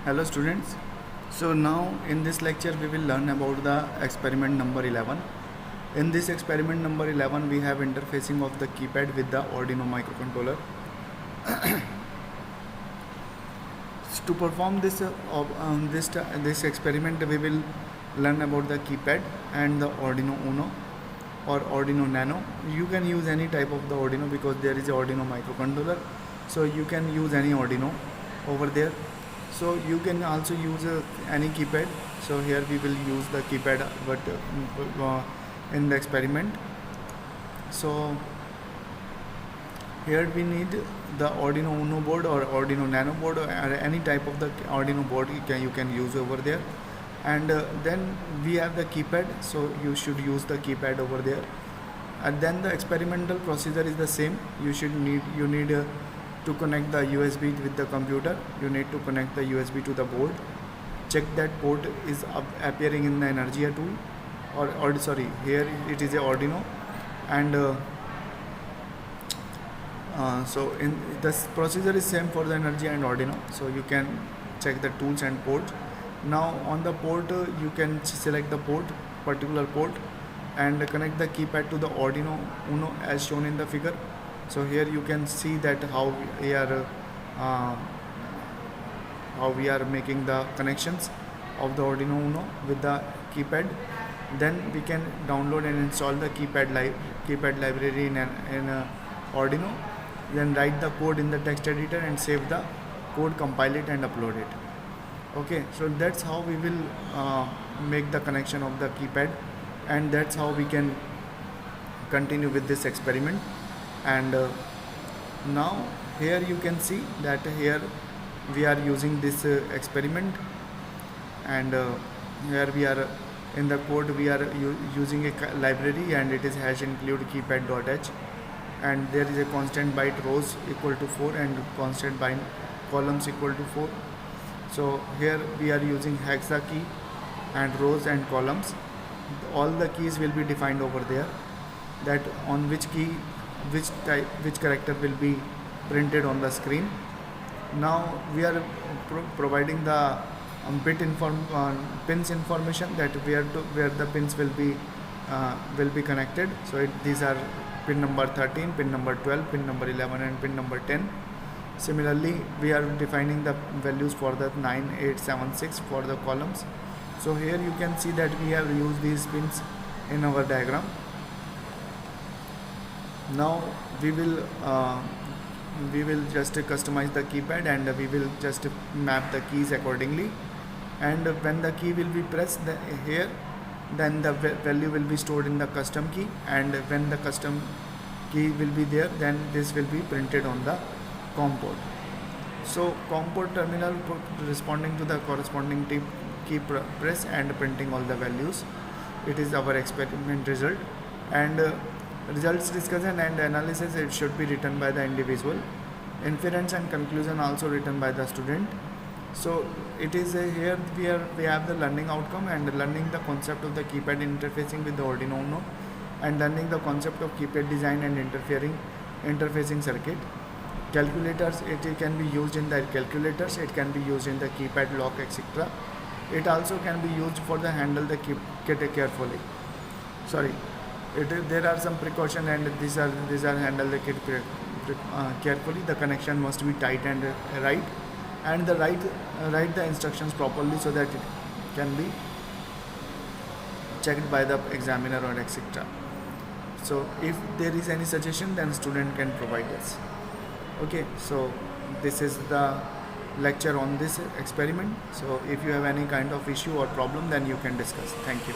Hello students. So now in this lecture we will learn about the experiment number 11. In this experiment number 11 we have interfacing of the keypad with the Arduino microcontroller. To perform this experiment we will learn about the keypad and the Arduino Uno or Arduino Nano. You can use any type of the Arduino because there is a Arduino microcontroller, so you can use any Arduino over there. So you can also use any keypad. So here we will use the keypad but in the experiment. So here we need the Arduino Uno board or Arduino Nano board or any type of the Arduino board you can use over there. And then we have the keypad, so you should use the keypad over there. And then the experimental procedure is the same. You need to connect the USB with the computer. You need to connect the USB to the board. Check that port is appearing in the Energia tool, or sorry, here it is a Arduino, and so in this procedure is same for the Energia and Arduino. So you can check the tools and ports. Now on the port you can select the particular port, and connect the keypad to the Arduino Uno as shown in the figure. So here you can see that how we are making the connections of the Arduino Uno with the keypad. Then we can download and install the keypad library in Arduino. Then write the code in the text editor and save the code, compile it and upload it. Okay, so that's how we will make the connection of the keypad, and that's how we can continue with this experiment. And now here you can see that here we are using this experiment, and here we are in the code we are using a library, and it is hash include keypad.h, and there is a constant byte rows equal to 4 and constant byte columns equal to 4. So here we are using hexa key and rows and columns. All the keys will be defined over there, that on which key which character will be printed on the screen. Now we are providing the pins information, that where the pins will be connected. So these are pin number 13, pin number 12, pin number 11 and pin number 10. Similarly, we are defining the values for the 9, 8, 7, 6 for the columns. So here you can see that we have used these pins in our diagram. Now we will just customize the keypad, and we will just map the keys accordingly. And when the key will be pressed here, then the value will be stored in the custom key, and when the custom key will be there, then this will be printed on the COM port. So COM port terminal responding to the corresponding key press and printing all the values. It is our experiment result, and results discussion and analysis, it should be written by the individual. Inference and conclusion also written by the student. So it is here we have the learning outcome, and learning the concept of the keypad interfacing with the Arduino Uno, and learning the concept of keypad design and interfacing circuit. Calculators, it can be used in the calculators, it can be used in the keypad lock, etc. It also can be used for the handle the keypad carefully. Sorry, there are some precaution, and these are handle the kit carefully. The connection must be tight and right, and write the instructions properly so that it can be checked by the examiner or etc. So if there is any suggestion, then student can provide us. Okay, so this is the lecture on this experiment. So if you have any kind of issue or problem, then you can discuss. Thank you.